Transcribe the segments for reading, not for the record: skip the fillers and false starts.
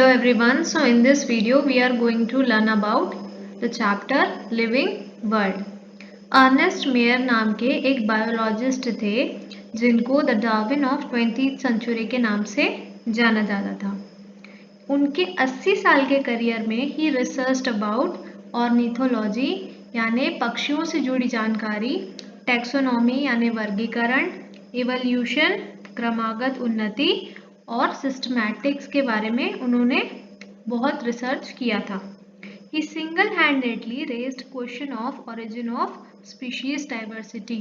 Hello everyone, so in this video we are going to learn about the chapter Living World. Ernest Mayr नाम के एक biologist थे जिनको the Darwin of 20th century के नाम से जाना जाता था। उनके 80 साल के करियर में ही रिसर्च अबाउट ऑर्निथोलॉजी यानी पक्षियों से जुड़ी जानकारी, टैक्सोनॉमी यानी वर्गीकरण, इवोल्यूशन क्रमागत उन्नति और सिस्टमैटिक्स के बारे में उन्होंने बहुत रिसर्च किया था। He single-handedly raised question of origin of species diversity.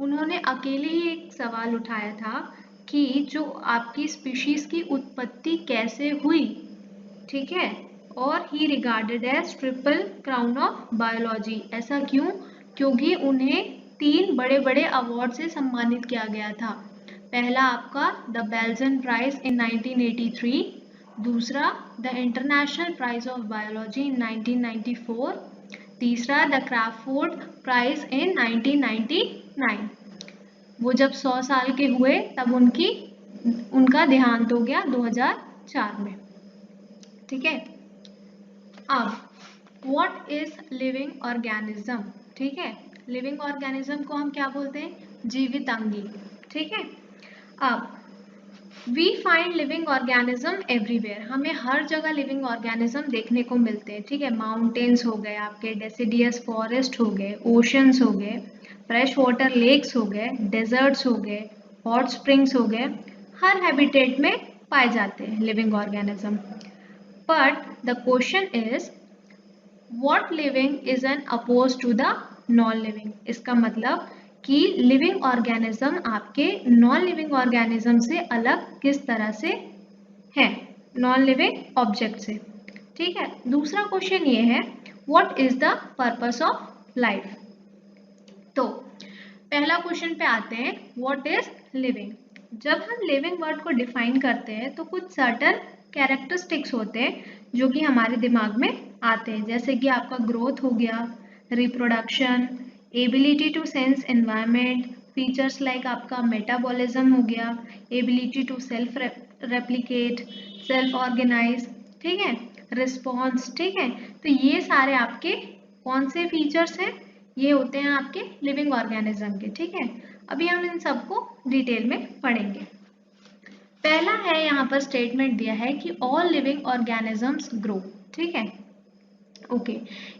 उन्होंने अकेले ही एक सवाल उठाया था कि जो आपकी स्पीशीज की उत्पत्ति कैसे हुई, ठीक है, और ही regarded as triple crown of biology. ऐसा क्यों? क्योंकि उन्हें 3 बड़े बड़े अवार्ड से सम्मानित किया गया था। पहला आपका द बेल्जन प्राइज इन 1983, दूसरा the international prize of biology in 1994, तीसरा द क्रैफोर्ड प्राइज इन 1999। वो जब 100 साल के हुए तब उनका देहांत हो गया 2004 में, ठीक है। अब व्हाट इज लिविंग ऑर्गेनिज्म, ठीक है। लिविंग ऑर्गेनिज्म को हम क्या बोलते हैं? जीवित अंगी, ठीक है। अब we find living organism everywhere, हमें हर जगह लिविंग ऑर्गेनिज्म देखने को मिलते हैं, ठीक है। माउंटेन्स हो गए, आपके डेसिडियस फॉरेस्ट हो गए, ओशंस हो गए, फ्रेश वाटर लेक्स हो गए, डेजर्ट्स हो गए, हॉट स्प्रिंग्स हो गए, हर हैबिटेट में पाए जाते हैं living organism. But the question is what living is an opposed to the non living. इसका मतलब कि लिविंग ऑर्गेनिज्म आपके नॉन लिविंग ऑर्गेनिज्म से अलग किस तरह से है, नॉन लिविंग ऑब्जेक्ट से, ठीक है। दूसरा क्वेश्चन ये है what is the purpose of life. तो पहला क्वेश्चन पे आते हैं, व्हाट इज लिविंग। जब हम लिविंग वर्ड को डिफाइन करते हैं तो कुछ सर्टन कैरेक्टरिस्टिक्स होते हैं जो कि हमारे दिमाग में आते हैं, जैसे कि आपका ग्रोथ हो गया, reproduction, ability to sense environment, features like आपका मेटाबॉलिज्म हो गया, ability to self replicate, self organise, ठीक है, रिस्पॉन्स, ठीक है। तो ये सारे आपके कौन से फीचर्स हैं? ये होते हैं आपके लिविंग ऑर्गेनिज्म के, ठीक है। अभी हम इन सबको डिटेल में पढ़ेंगे। पहला है, यहाँ पर स्टेटमेंट दिया है कि ऑल लिविंग ऑर्गेनिजम्स ग्रो, ठीक है, ओके।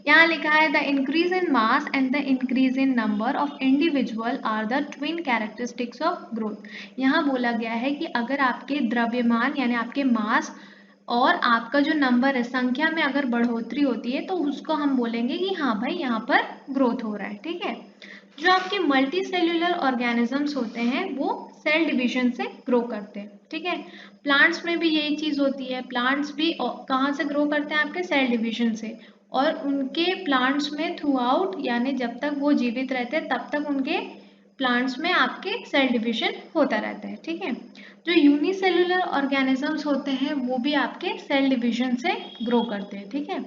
यहाँ लिखा है the increase in mass and the increase in number of individual are the twin characteristics of growth. यहाँ बोला गया है कि अगर आपके द्रव्यमान यानी आपके मास और आपका जो नंबर है, संख्या में अगर बढ़ोतरी होती है तो उसको हम बोलेंगे कि हाँ भाई यहाँ पर ग्रोथ हो रहा है, ठीक है। जो आपके मल्टी सेल्यूलर ऑर्गेनिजम्स होते हैं वो सेल डिवीजन से ग्रो करते हैं, ठीक है। प्लांट्स में भी यही चीज होती है, प्लांट्स भी कहाँ से ग्रो करते हैं? आपके सेल डिवीजन से। और उनके प्लांट्स में थ्रू आउट यानी जब तक वो जीवित रहते हैं तब तक उनके प्लांट्स में आपके सेल डिवीजन होता रहता है, ठीक है। जो यूनिसेल्युलर ऑर्गेनिजम्स होते हैं वो भी आपके सेल डिवीजन से ग्रो करते हैं, ठीक है।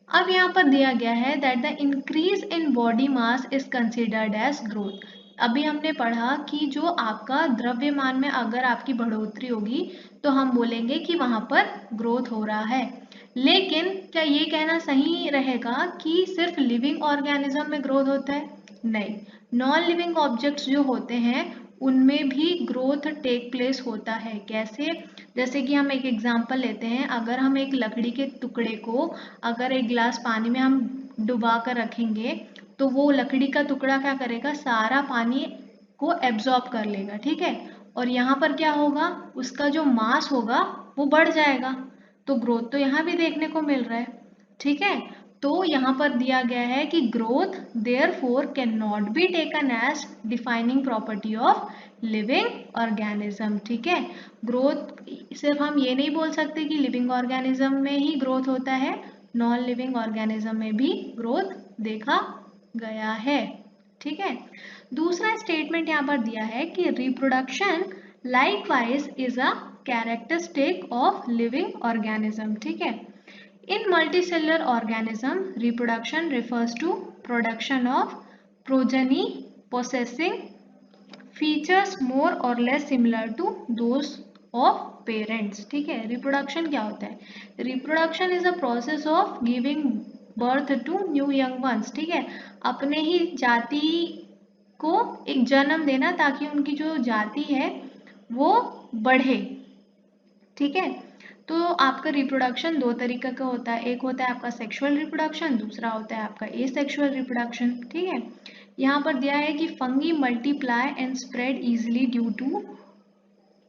अब यहाँ पर दिया गया है that the increase in body mass is considered as growth. अभी हमने पढ़ा कि जो आपका द्रव्यमान में अगर आपकी बढ़ोतरी होगी तो हम बोलेंगे कि वहां पर ग्रोथ हो रहा है। लेकिन क्या ये कहना सही रहेगा कि सिर्फ लिविंग ऑर्गेनिज्म में ग्रोथ होता है? नहीं, नॉन लिविंग ऑब्जेक्ट्स जो होते हैं उनमें भी ग्रोथ टेक प्लेस होता है। कैसे? जैसे कि हम एक एग्जांपल लेते हैं, अगर हम एक लकड़ी के टुकड़े को अगर एक गिलास पानी में हम डुबा कर रखेंगे तो वो लकड़ी का टुकड़ा क्या करेगा? सारा पानी को एब्जॉर्ब कर लेगा, ठीक है। और यहाँ पर क्या होगा? उसका जो मास होगा वो बढ़ जाएगा। तो ग्रोथ तो यहाँ भी देखने को मिल रहा है, ठीक है। तो यहाँ पर दिया गया है कि growth therefore can not be taken as defining property of living organism, ठीक है। ग्रोथ सिर्फ हम ये नहीं बोल सकते कि लिविंग ऑर्गेनिज्म में ही ग्रोथ होता है, नॉन लिविंग ऑर्गेनिज्म में भी ग्रोथ देखा गया है, ठीक है। दूसरा स्टेटमेंट यहाँ पर दिया है कि reproduction likewise is a characteristic of living organism, ठीक है। In multicellular organism, reproduction refers to production of progeny possessing features more or less similar to those of parents. ठीक है, रिप्रोडक्शन क्या होता है? Reproduction is a process of giving birth to new young ones. ठीक है, अपने ही जाति को एक जन्म देना ताकि उनकी जो जाति है वो बढ़े। ठीक है, तो आपका रिप्रोडक्शन दो तरीके का होता है, एक होता है आपका सेक्सुअल रिप्रोडक्शन, दूसरा होता है आपका एसेक्सुअल रिप्रोडक्शन। ठीक है, यहाँ पर दिया है कि fungi multiply and spread easily due to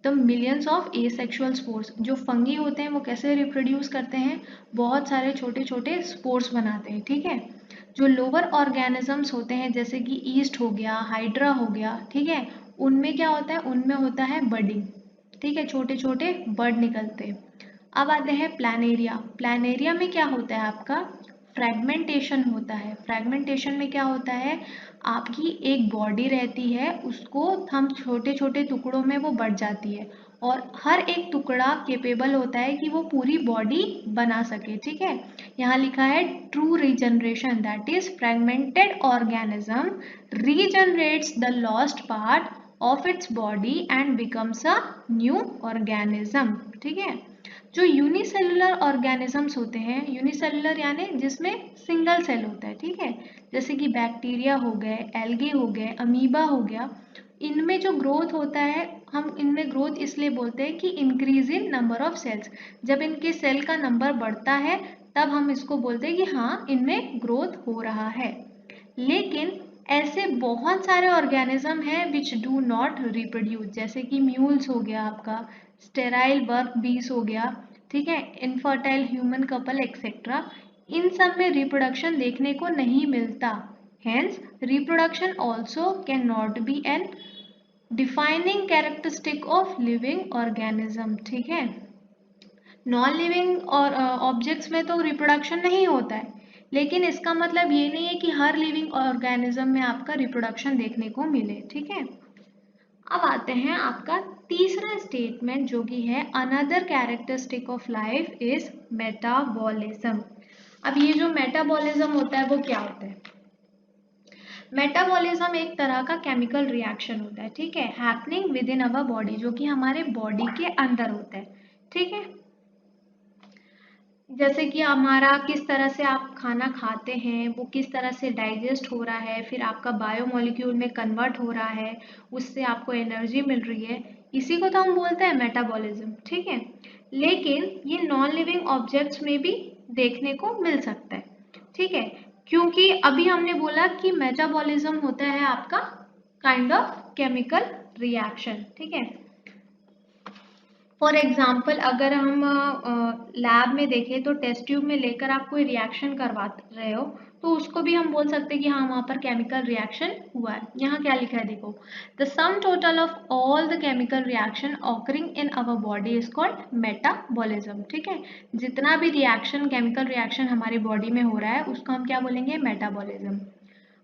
the millions of asexual spores. जो फंगी होते हैं वो कैसे रिप्रोड्यूस करते हैं? बहुत सारे छोटे छोटे स्पोर्स बनाते हैं। ठीक है, जो लोअर ऑर्गेनिजम्स होते हैं जैसे कि ईस्ट हो गया, हाइड्रा हो गया, ठीक है, उनमें क्या होता है? उनमें होता है बडिंग। ठीक है, छोटे छोटे बर्ड निकलते हैं। अब आते हैं प्लानेरिया। प्लानेरिया में क्या होता है आपका? फ्रेगमेंटेशन होता है। फ्रेगमेंटेशन में क्या होता है? आपकी एक बॉडी रहती है, उसको हम छोटे छोटे टुकड़ों में वो बढ़ जाती है और हर एक टुकड़ा केपेबल होता है कि वो पूरी बॉडी बना सके। ठीक है, यहाँ लिखा है true regeneration, that is fragmented organism regenerates the lost part of its body and becomes a new organism. ठीक है, जो यूनिसेलुलर ऑर्गेनिजम्स होते हैं, यूनिसेलुलर यानी जिसमें सिंगल सेल होता है। ठीक है, जैसे कि बैक्टीरिया हो गए, एल्गे हो गए, अमीबा हो गया, इनमें जो ग्रोथ होता है, हम इनमें ग्रोथ इसलिए बोलते हैं कि increase in number of cells. जब इनके सेल का नंबर बढ़ता है तब हम इसको बोलते हैं कि हाँ, इनमें ग्रोथ हो रहा है। लेकिन ऐसे बहुत सारे ऑर्गेनिज्म हैं विच डू नॉट रिप्रोड्यूस, जैसे कि म्यूल्स हो गया आपका, स्टेराइल वर्क बीस हो गया, ठीक है, इनफर्टाइल ह्यूमन कपल एक्सेट्रा। इन सब में रिप्रोडक्शन देखने को नहीं मिलता। Hence reproduction also can not be an defining characteristic of living organism. ठीक है, नॉन लिविंग और ऑब्जेक्ट्स में तो रिप्रोडक्शन नहीं होता है, लेकिन इसका मतलब ये नहीं है कि हर लिविंग ऑर्गेनिज्म में आपका रिप्रोडक्शन देखने को मिले। ठीक है, अब आते हैं आपका तीसरा स्टेटमेंट जो कि है another characteristic of life is metabolism. अब ये जो मेटाबॉलिज्म होता है वो क्या होता है? मेटाबॉलिज्म एक तरह का केमिकल रिएक्शन होता है। ठीक है, happening with in our body, जो कि हमारे बॉडी के अंदर होता है। ठीक है, जैसे कि हमारा किस तरह से आप खाना खाते हैं, वो किस तरह से डाइजेस्ट हो रहा है, फिर आपका बायोमोलिक्यूल में कन्वर्ट हो रहा है, उससे आपको एनर्जी मिल रही है, इसी को तो हम बोलते हैं मेटाबॉलिज्म। ठीक है, लेकिन ये नॉन लिविंग ऑब्जेक्ट्स में भी देखने को मिल सकता है। ठीक है, क्योंकि अभी हमने बोला कि मेटाबॉलिज्म होता है आपका काइंड ऑफ केमिकल रिएक्शन। ठीक है, फॉर एग्जाम्पल अगर हम लैब में देखें तो टेस्ट ट्यूब में लेकर आप कोई रिएक्शन करवा रहे हो तो उसको भी हम बोल सकते हैं कि हाँ, वहाँ पर केमिकल रिएक्शन हुआ है। यहाँ क्या लिखा है देखो, the sum total of all the chemical reaction occurring in our body is called metabolism. ठीक है, जितना भी रिएक्शन, केमिकल रिएक्शन हमारी बॉडी में हो रहा है उसको हम क्या बोलेंगे? मेटाबॉलिज्म।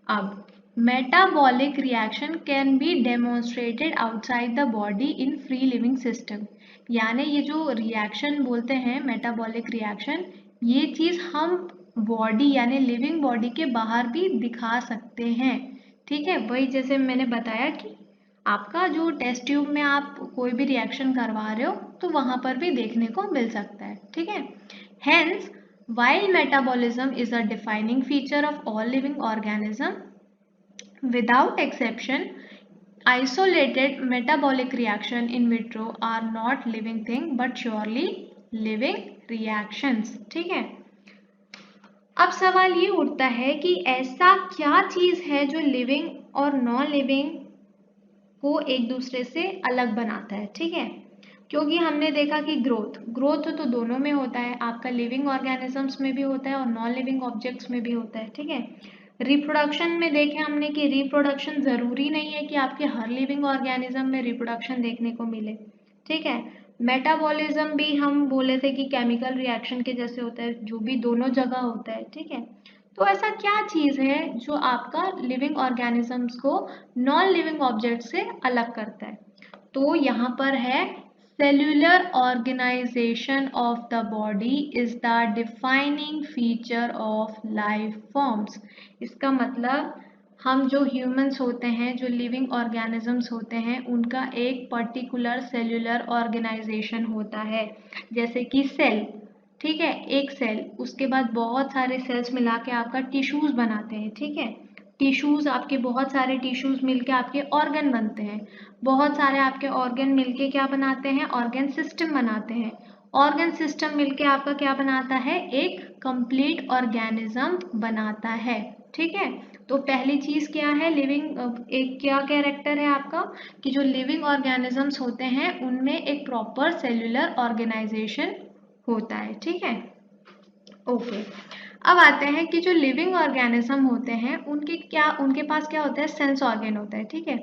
अब metabolic reaction can be demonstrated outside the body in free living system. यानी ये जो रिएक्शन बोलते हैं मेटाबॉलिक रिएक्शन, ये चीज़ हम बॉडी यानी लिविंग बॉडी के बाहर भी दिखा सकते हैं। ठीक है, वही जैसे मैंने बताया कि आपका जो टेस्ट ट्यूब में आप कोई भी रिएक्शन करवा रहे हो तो वहाँ पर भी देखने को मिल सकता है। ठीक है, hence while metabolism is a defining feature of all living organism, without exception, isolated metabolic reaction in vitro are not living thing but surely living reactions। ठीक है, अब सवाल ये उठता है कि ऐसा क्या चीज है जो लिविंग और नॉन लिविंग को एक दूसरे से अलग बनाता है। ठीक है, क्योंकि हमने देखा कि ग्रोथ तो दोनों में होता है, आपका लिविंग ऑर्गेनिजम्स में भी होता है और नॉन लिविंग ऑब्जेक्ट्स में भी होता है। ठीक है, रिप्रोडक्शन में देखे हमने कि रिप्रोडक्शन जरूरी नहीं है कि आपके हर लिविंग ऑर्गेनिज्म में रिप्रोडक्शन देखने को मिले। ठीक है, मेटाबॉलिज्म भी हम बोले थे कि केमिकल रिएक्शन के जैसे होता है, जो भी दोनों जगह होता है। ठीक है, तो ऐसा क्या चीज है जो आपका लिविंग ऑर्गेनिजम्स को नॉन लिविंग ऑब्जेक्ट से अलग करता है? तो यहाँ पर है cellular organisation of the body is the defining feature of life forms. इसका मतलब हम जो ह्यूमंस होते हैं, जो लिविंग ऑर्गेनिजम्स होते हैं, उनका एक पर्टिकुलर सेल्यूलर ऑर्गेनाइजेशन होता है, जैसे कि सेल। ठीक है, एक सेल, उसके बाद बहुत सारे सेल्स मिला के आपका टिश्यूज बनाते हैं। ठीक है, टिश्यूज, आपके बहुत सारे टिश्यूज मिलके आपके ऑर्गन बनते हैं, बहुत सारे आपके ऑर्गन मिलके क्या बनाते हैं, ऑर्गन सिस्टम बनाते हैं, ऑर्गन सिस्टम मिलके आपका क्या बनाता है, एक कंप्लीट ऑर्गेनिज्म बनाता है। ठीक है, तो पहली चीज क्या है, लिविंग, एक क्या कैरेक्टर है आपका, कि जो लिविंग ऑर्गेनिजम्स होते हैं उनमें एक प्रॉपर सेल्यूलर ऑर्गेनाइजेशन होता है। ठीक है, ओके। अब आते हैं कि जो लिविंग ऑर्गेनिज्म होते हैं उनके पास क्या होता है, सेंस ऑर्गन होता है। ठीक है,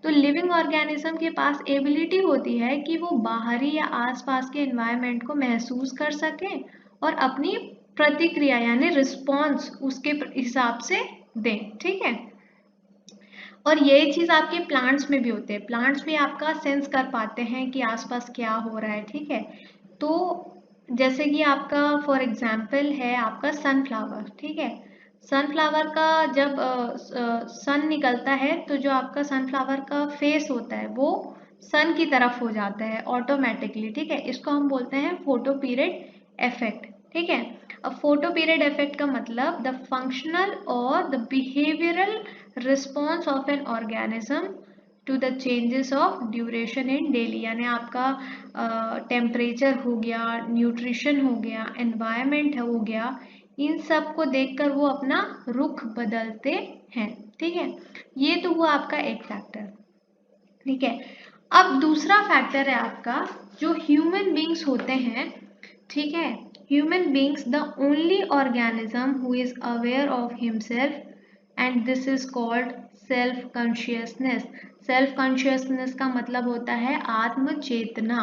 तो लिविंग ऑर्गेनिज्म के पास एबिलिटी होती है कि वो बाहरी या आसपास के एनवायरनमेंट को महसूस कर सकें और अपनी प्रतिक्रिया यानी रिस्पॉन्स उसके हिसाब से दें। ठीक है, और यही चीज आपके प्लांट्स में भी होते हैं, प्लांट्स भी आपका सेंस कर पाते हैं कि आसपास क्या हो रहा है। ठीक है, तो जैसे कि आपका फॉर एग्जाम्पल है आपका सनफ्लावर। ठीक है, सनफ्लावर का जब सन निकलता है तो जो आपका सनफ्लावर का फेस होता है वो सन की तरफ हो जाता है ऑटोमेटिकली। ठीक है, इसको हम बोलते हैं फोटो पीरियड इफेक्ट। ठीक है, अब फोटो पीरियड इफेक्ट का मतलब द फंक्शनल और the behavioural response of an organism to the changes of duration in daily, यानी आपका टेम्परेचर हो गया, न्यूट्रिशन हो गया, एनवायरनमेंट हो गया, इन सब को देखकर वो अपना रुख बदलते हैं। ठीक है, ये तो हुआ आपका एक फैक्टर। ठीक है, अब दूसरा फैक्टर है आपका जो ह्यूमन बींग्स होते हैं। ठीक है, human beings the only organism who is aware of himself and this is called self consciousness. Self consciousness का मतलब होता है आत्म चेतना।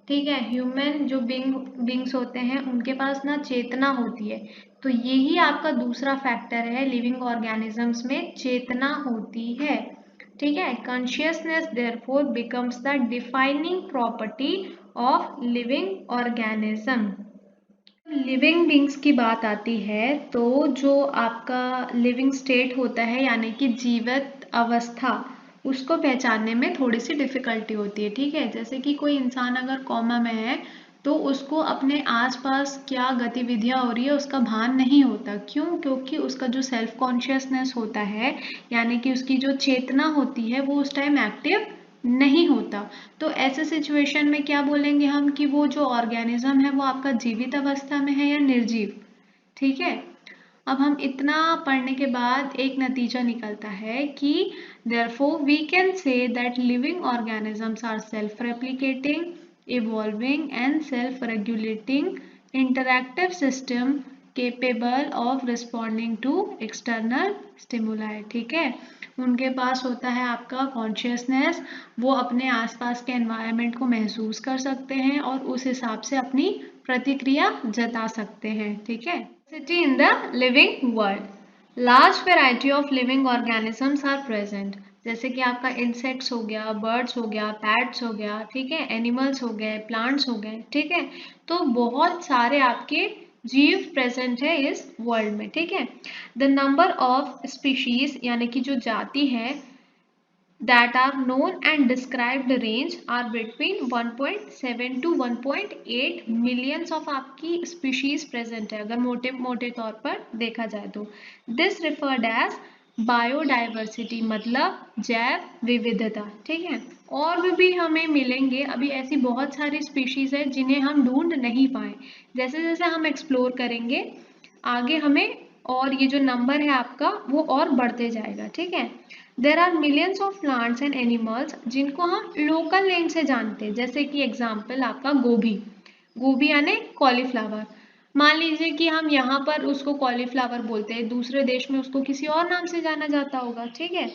ठीक है, ह्यूमन जो बींग्स होते हैं उनके पास ना चेतना होती है, तो यही आपका दूसरा फैक्टर है, लिविंग ऑर्गेनिजम्स में चेतना होती है। ठीक है, consciousness therefore becomes the defining property of living organism. Living beings की बात आती है तो जो आपका लिविंग स्टेट होता है यानी कि जीवित अवस्था, उसको पहचानने में थोड़ी सी डिफिकल्टी होती है। ठीक है, जैसे कि कोई इंसान अगर कोमा में है तो उसको अपने आसपास क्या गतिविधियां हो रही है उसका भान नहीं होता। क्यों? क्योंकि उसका जो सेल्फ कॉन्शियसनेस होता है यानी कि उसकी जो चेतना होती है वो उस टाइम एक्टिव नहीं होता। तो ऐसे सिचुएशन में क्या बोलेंगे हम कि वो जो ऑर्गेनिज्म है वो आपका जीवित अवस्था में है या निर्जीव। ठीक है, अब हम इतना पढ़ने के बाद एक नतीजा निकलता है कि therefore we can say that living organisms are self-replicating, evolving and self-regulating interactive system capable of responding to external stimuli। ठीक है, उनके पास होता है आपका कॉन्शियसनेस, वो अपने आसपास के एनवायरनमेंट को महसूस कर सकते हैं और उस हिसाब से अपनी प्रतिक्रिया जता सकते हैं। ठीक है, diversity in the living world, large variety of living organisms are present। जैसे कि आपका इंसेक्ट्स हो गया, बर्ड्स हो गया, पैट्स हो गया, ठीक है, एनिमल्स हो गए, प्लांट्स हो गए। ठीक है, तो बहुत सारे आपके जीव प्रेजेंट है इस वर्ल्ड में। ठीक है, द नंबर ऑफ स्पीशीज यानी कि जो जाति है that are known and described range are between 1.7 to 1.8 millions of आपकी species present है अगर मोटे मोटे तौर पर देखा जाए तो। this referred as बायोडाइवर्सिटी मतलब जैव विविधता। ठीक है, और भी हमें मिलेंगे, अभी ऐसी बहुत सारी स्पीशीज है जिन्हें हम ढूंढ नहीं पाए। जैसे जैसे हम एक्सप्लोर करेंगे आगे हमें और ये जो नंबर है आपका वो और बढ़ते जाएगा। ठीक है, there are millions of plants and animals जिनको हम लोकल नेम से जानते हैं, जैसे कि एग्जाम्पल आपका गोभी, गोभी यानी कॉलीफ्लावर। मान लीजिए कि हम यहाँ पर उसको कॉलीफ्लावर बोलते हैं, दूसरे देश में उसको किसी और नाम से जाना जाता होगा। ठीक है,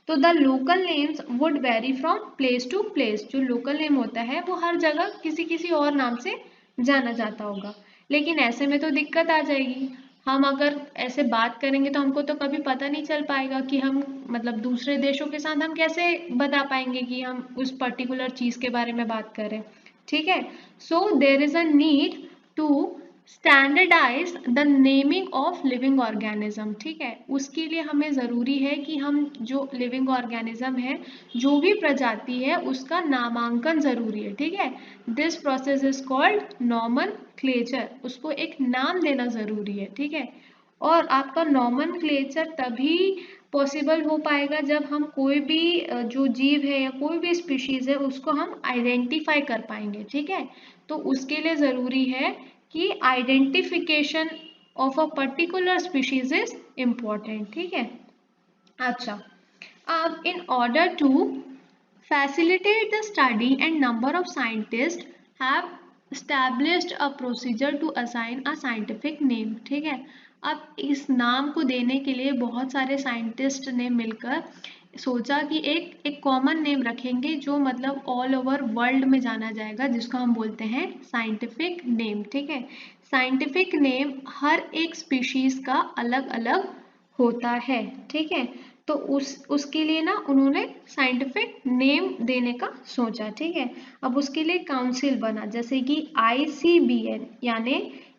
तो the local names would vary from place to place. जो लोकल नेम होता है वो हर जगह किसी किसी और नाम से जाना जाता होगा। लेकिन ऐसे में तो दिक्कत आ जाएगी, हम अगर ऐसे बात करेंगे तो हमको तो कभी पता नहीं चल पाएगा कि हम मतलब दूसरे देशों के साथ हम कैसे बता पाएंगे कि हम उस पर्टिकुलर चीज के बारे में बात करें। ठीक है, so there is a need to standardize the naming of living organism, ठीक है, उसके लिए हमें ज़रूरी है कि हम जो लिविंग ऑर्गेनिज्म है, जो भी प्रजाति है, उसका नामांकन ज़रूरी है, ठीक है। This process is called nomenclature, उसको एक नाम देना ज़रूरी है, ठीक है। और आपका नॉमेनक्लेचर तभी पॉसिबल हो पाएगा जब हम कोई भी जो जीव है या कोई भी स्पीशीज है उसको हम आइडेंटिफाई कर पाएंगे, ठीक है। तो उसके लिए ज़रूरी है कि identification of a particular species is important, ठीक है। अच्छा, अब in order to facilitate the study and number of scientists have established a procedure to assign a scientific name, ठीक है। अब इस नाम को देने के लिए बहुत सारे साइंटिस्ट ने मिलकर सोचा कि एक कॉमन नेम रखेंगे जो मतलब ऑल ओवर वर्ल्ड में जाना जाएगा, जिसको हम बोलते हैं साइंटिफिक नेम, ठीक है। साइंटिफिक नेम हर एक स्पीशीज का अलग अलग होता है, ठीक है। तो उसके लिए ना उन्होंने साइंटिफिक नेम देने का सोचा, ठीक है। अब उसके लिए काउंसिल बना, जैसे कि ICBN यानी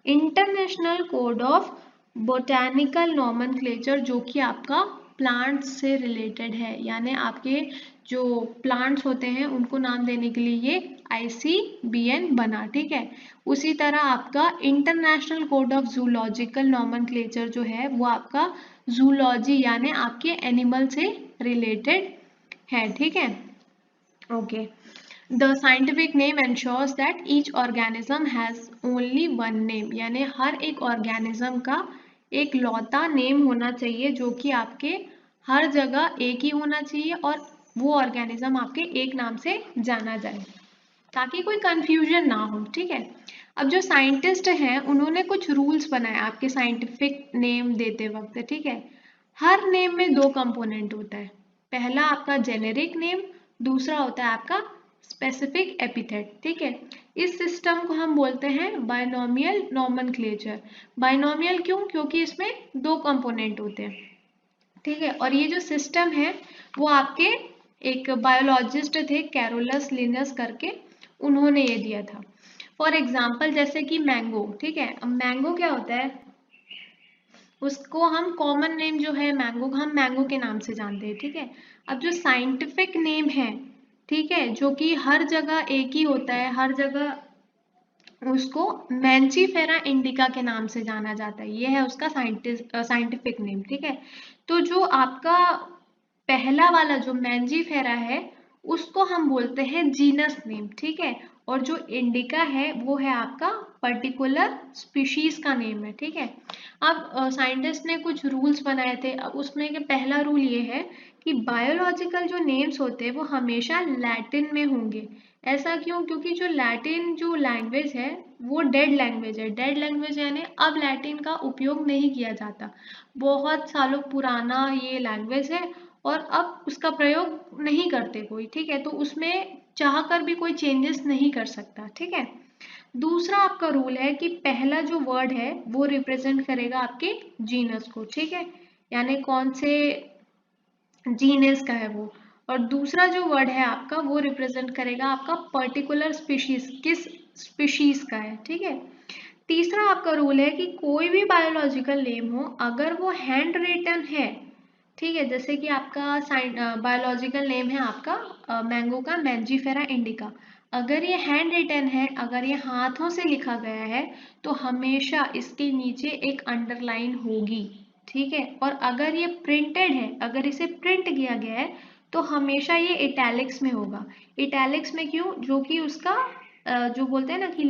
international code of botanical nomenclature, जो कि आपका प्लांट्स से रिलेटेड है, यानी आपके जो प्लांट्स होते हैं उनको नाम देने के लिए ये ICBN बना, ठीक है। उसी तरह आपका international code of zoological nomenclature जो है वो आपका जूलॉजी यानी आपके एनिमल से रिलेटेड है, ठीक है। Okay, the scientific name ensures that each organism has only one name, यानी हर एक ऑर्गेनिज्म का एक लौता नेम होना चाहिए जो कि आपके हर जगह एक ही होना चाहिए और वो ऑर्गेनिज्म आपके एक नाम से जाना जाए ताकि कोई कंफ्यूजन ना हो, ठीक है। अब जो साइंटिस्ट हैं उन्होंने कुछ रूल्स बनाए आपके साइंटिफिक नेम देते वक्त, ठीक है। हर नेम में दो कंपोनेंट होता है, पहला आपका जेनेरिक नेम, दूसरा होता है आपका स्पेसिफिक एपिथेट, ठीक है। इस सिस्टम को हम बोलते हैं बायनोमियल नॉमेनक्लेचर। बायनोमियल क्यों? क्योंकि इसमें दो कंपोनेंट होते हैं, ठीक है। और ये जो सिस्टम है वो आपके एक बायोलॉजिस्ट थे कैरोलस लिनस करके, उन्होंने ये दिया था। फॉर एग्जाम्पल जैसे कि मैंगो, ठीक है। अब मैंगो क्या होता है, उसको हम कॉमन नेम जो है मैंगो का हम मैंगो के नाम से जानते हैं, ठीक है। अब जो साइंटिफिक नेम है, ठीक है, जो कि हर जगह एक ही होता है, हर जगह उसको मैंजीफेरा इंडिका के नाम से जाना जाता है, ये है उसका साइंटिफिक नेम, ठीक है। तो जो आपका पहला वाला जो मैंजीफेरा है उसको हम बोलते हैं जीनस नेम, ठीक है। और जो इंडिका है वो है आपका पर्टिकुलर स्पीशीज का नेम है, ठीक है। अब साइंटिस्ट ने कुछ रूल्स बनाए थे, अब उसमें के पहला रूल ये है कि बायोलॉजिकल जो नेम्स होते हैं वो हमेशा लैटिन में होंगे। ऐसा क्यों? क्योंकि जो लैटिन जो लैंग्वेज है वो डेड लैंग्वेज है। डेड लैंग्वेज यानी अब लैटिन का उपयोग नहीं किया जाता, बहुत सालों पुराना ये लैंग्वेज है और अब उसका प्रयोग नहीं करते कोई, ठीक है। तो उसमें चाह कर भी कोई चेंजेस नहीं कर सकता, ठीक है। दूसरा आपका रूल है कि पहला जो वर्ड है वो रिप्रेजेंट करेगा आपके जीनस को, ठीक है, यानी कौन से जीनस का है वो। और दूसरा जो वर्ड है आपका वो रिप्रेजेंट करेगा आपका पर्टिकुलर स्पीशीज, किस स्पीशीज का है, ठीक है। तीसरा आपका रूल है कि कोई भी बायोलॉजिकल नेम हो अगर वो हैंड रिटन है, ठीक है, जैसे कि आपका बायोलॉजिकल नेम है आपका मैंगो का मैंजीफेरा इंडिका, अगर ये हैंड रिटन है, अगर ये हाथों से लिखा गया है तो हमेशा इसके नीचे एक अंडरलाइन होगी, ठीक है। और अगर ये प्रिंटेड है, अगर इसे प्रिंट किया गया है तो हमेशा ये इटैलिक्स में होगा। इटैलिक्स में क्यों? जो कि उसका जो बोलते हैं ना कि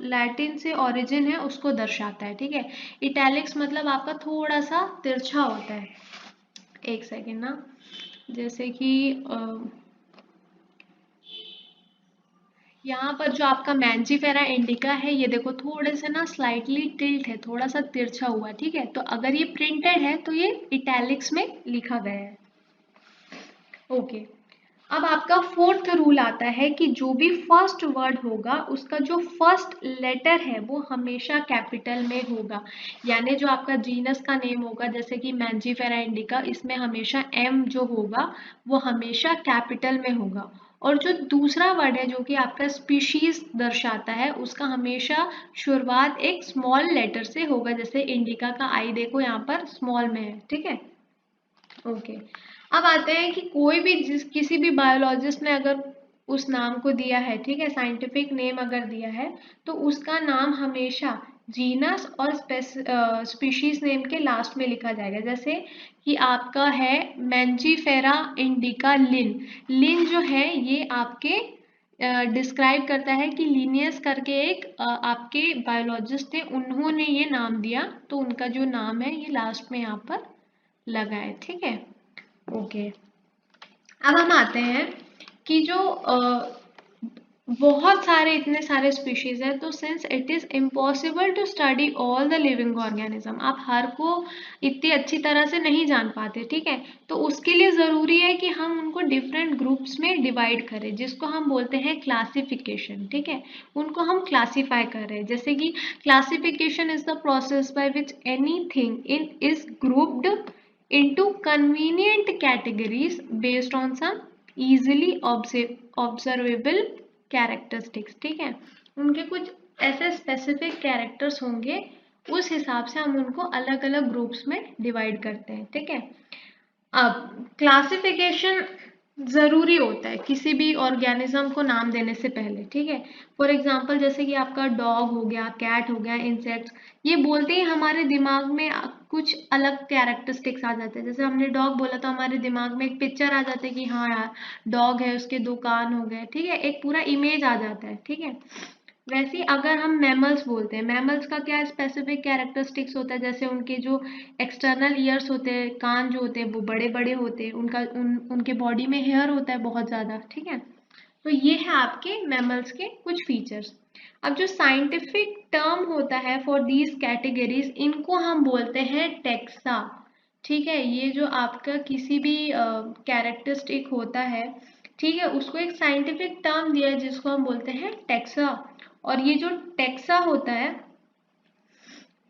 लैटिन से ओरिजिन है उसको दर्शाता है, ठीक है। इटैलिक्स मतलब आपका थोड़ा सा तिरछा होता है, एक सेकेंड ना, जैसे कि यहाँ पर जो आपका मैंजीफेरा इंडिका है ये देखो थोड़े से ना स्लाइटली टिल्ट है, थोड़ा सा तिरछा हुआ, ठीक है। तो अगर ये प्रिंटेड है तो ये इटैलिक्स में लिखा गया है, ओके। अब आपका फोर्थ रूल आता है कि जो भी फर्स्ट वर्ड होगा उसका जो फर्स्ट लेटर है वो हमेशा कैपिटल में होगा, यानी जो आपका जीनस का नेम होगा जैसे कि मैंजीफेरा इंडिका, इसमें हमेशा एम जो होगा वो हमेशा कैपिटल में होगा। और जो दूसरा वर्ड है जो कि आपका स्पीशीज दर्शाता है, उसका हमेशा शुरुआत एक स्मॉल लेटर से होगा। जैसे इंडिका का आई देखो यहाँ पर स्मॉल में है, ठीक है। ओके, अब आते हैं कि कोई भी किसी भी बायोलॉजिस्ट ने अगर उस नाम को दिया है, ठीक है, साइंटिफिक नेम अगर दिया है, तो उसका नाम हमेशा जीनस और स्पीशीज नेम के लास्ट में लिखा जाएगा। जैसे कि आपका है मैंजीफेरा इंडिका लिन। लिन जो है ये आपके डिस्क्राइब करता है कि लिनियस करके एक आपके बायोलॉजिस्ट थे, उन्होंने ये नाम दिया, तो उनका जो नाम है ये लास्ट में यहाँ पर लगा है, ठीक है। ओके, अब हम आते हैं कि जो बहुत सारे इतने सारे स्पीशीज है, तो since it is impossible to study all the living organism, आप हर को इतनी अच्छी तरह से नहीं जान पाते, ठीक है। तो उसके लिए जरूरी है कि हम उनको डिफरेंट ग्रुप्स में डिवाइड करें, जिसको हम बोलते हैं क्लासिफिकेशन, ठीक है। उनको हम क्लासीफाई कर रहे हैं। जैसे कि classification is the process by which anything in is grouped into convenient categories based on some easily observable characteristics, ठीक है। उनके कुछ ऐसे स्पेसिफिक कैरेक्टर्स होंगे, उस हिसाब से हम उनको अलग अलग ग्रुप्स में डिवाइड करते हैं, ठीक है। अब क्लासिफिकेशन जरूरी होता है किसी भी ऑर्गेनिज्म को नाम देने से पहले, ठीक है। फॉर एग्जांपल जैसे कि आपका डॉग हो गया, कैट हो गया, इंसेक्ट्स, ये बोलते ही हमारे दिमाग में कुछ अलग कैरेक्टरिस्टिक्स आ जाते हैं। जैसे हमने डॉग बोला तो हमारे दिमाग में एक पिक्चर आ जाता है कि हाँ यार डॉग है, उसके 2 कान हो गए, ठीक है, एक पूरा इमेज आ जाता है, ठीक है। वैसे ही अगर हम मैमल्स बोलते हैं, मैमल्स का क्या स्पेसिफिक कैरेक्टरिस्टिक्स होता है, जैसे उनके जो एक्सटर्नल ईयर्स होते हैं, कान जो होते हैं वो बड़े बड़े होते हैं, उनके बॉडी में हेयर होता है बहुत ज़्यादा, ठीक है। तो ये है आपके मैमल्स के कुछ फीचर्स। अब जो साइंटिफिक टर्म होता है फॉर दीज कैटेगरीज, इनको हम बोलते हैं टेक्सा, ठीक है। ये जो आपका किसी भी कैरेक्टरिस्टिक होता है, ठीक है, उसको एक साइंटिफिक टर्म दिया है जिसको हम बोलते हैं टेक्सा। और ये जो टेक्सा होता है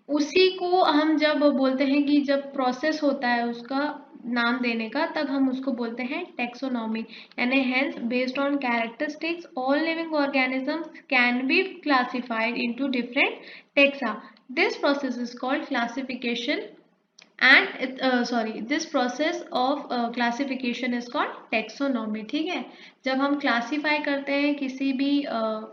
उसी को हम जब बोलते हैं कि जब प्रोसेस होता है उसका नाम देने का, तब हम उसको बोलते हैं टेक्सोनॉमी। यानी hence based on characteristics all living organisms can be classified into different taxa. This process is called classification and this process of classification is called taxonomy, ठीक है। जब हम क्लासीफाई करते हैं किसी भी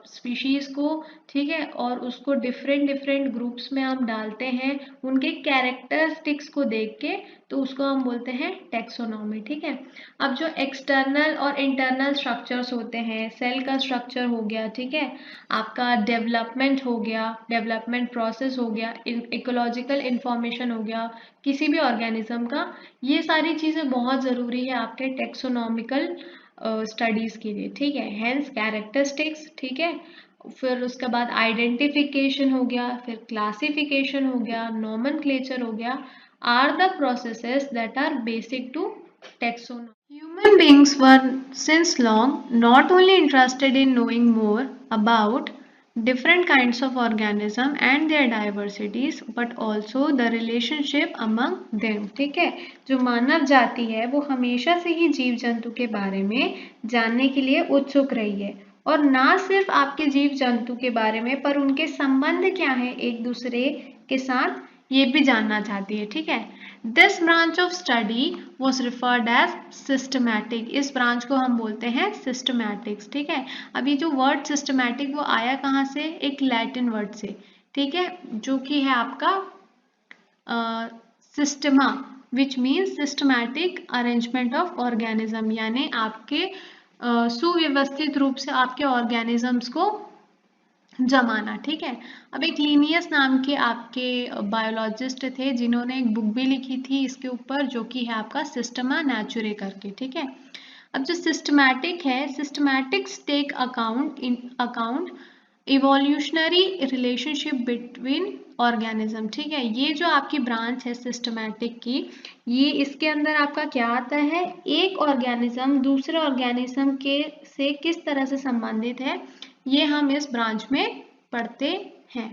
स्पीशीज को, ठीक है, और उसको डिफरेंट डिफरेंट ग्रुप्स में हम डालते हैं उनके कैरेक्टरिस्टिक्स को देख के, तो उसको हम बोलते हैं टेक्सोनॉमी, ठीक है। अब जो एक्सटर्नल और इंटरनल स्ट्रक्चर्स होते हैं, सेल का स्ट्रक्चर हो गया, ठीक है, आपका डेवलपमेंट हो गया, डेवलपमेंट प्रोसेस हो गया, इकोलॉजिकल इंफॉर्मेशन हो गया किसी भी ऑर्गेनिज्म का, ये सारी चीज़ें बहुत ज़रूरी है आपके टेक्सोनॉमिकल स्टडीज के लिए, ठीक है। हेंस कैरेक्टरिस्टिक्स, ठीक है, फिर उसके बाद आइडेंटिफिकेशन हो गया, फिर क्लासिफिकेशन हो गया, नोमेनक्लेचर हो गया, are the processes that are basic to taxonomy. Human beings were since long not only interested in knowing more about different kinds of organism and their diversities but also the relationship among them, ठीक है। जो मानव जाति है वो हमेशा से ही जीव जंतु के बारे में जानने के लिए उत्सुक रही है, और ना सिर्फ आपके जीव जंतु के बारे में पर उनके संबंध क्या है एक दूसरे के साथ, ये भी जानना चाहती है, ठीक है। This branch of study was referred as systematic. इस ब्रांच को हम बोलते हैं सिस्टमैटिक्स, ठीक है। अब ये जो वर्ड सिस्टमैटिक वो आया कहाँ से, एक लैटिन वर्ड से, ठीक है, जो कि है आपका Systema, which means systematic arrangement of organism, यानी आपके सुव्यवस्थित रूप से आपके ऑर्गेनिजम्स को जमाना, ठीक है। अब एक लीनियस नाम के आपके बायोलॉजिस्ट थे जिन्होंने एक बुक भी लिखी थी इसके ऊपर, जो कि है आपका सिस्टमा नेचुरे करके, ठीक है। अब जो सिस्टमैटिक है, systematics take account evolutionary relationship between organism, ठीक है। ये जो आपकी ब्रांच है सिस्टमैटिक की, ये इसके अंदर आपका क्या आता है, एक ऑर्गेनिज्म दूसरे ऑर्गेनिज्म के से किस तरह से संबंधित है, ये हम इस ब्रांच में पढ़ते हैं।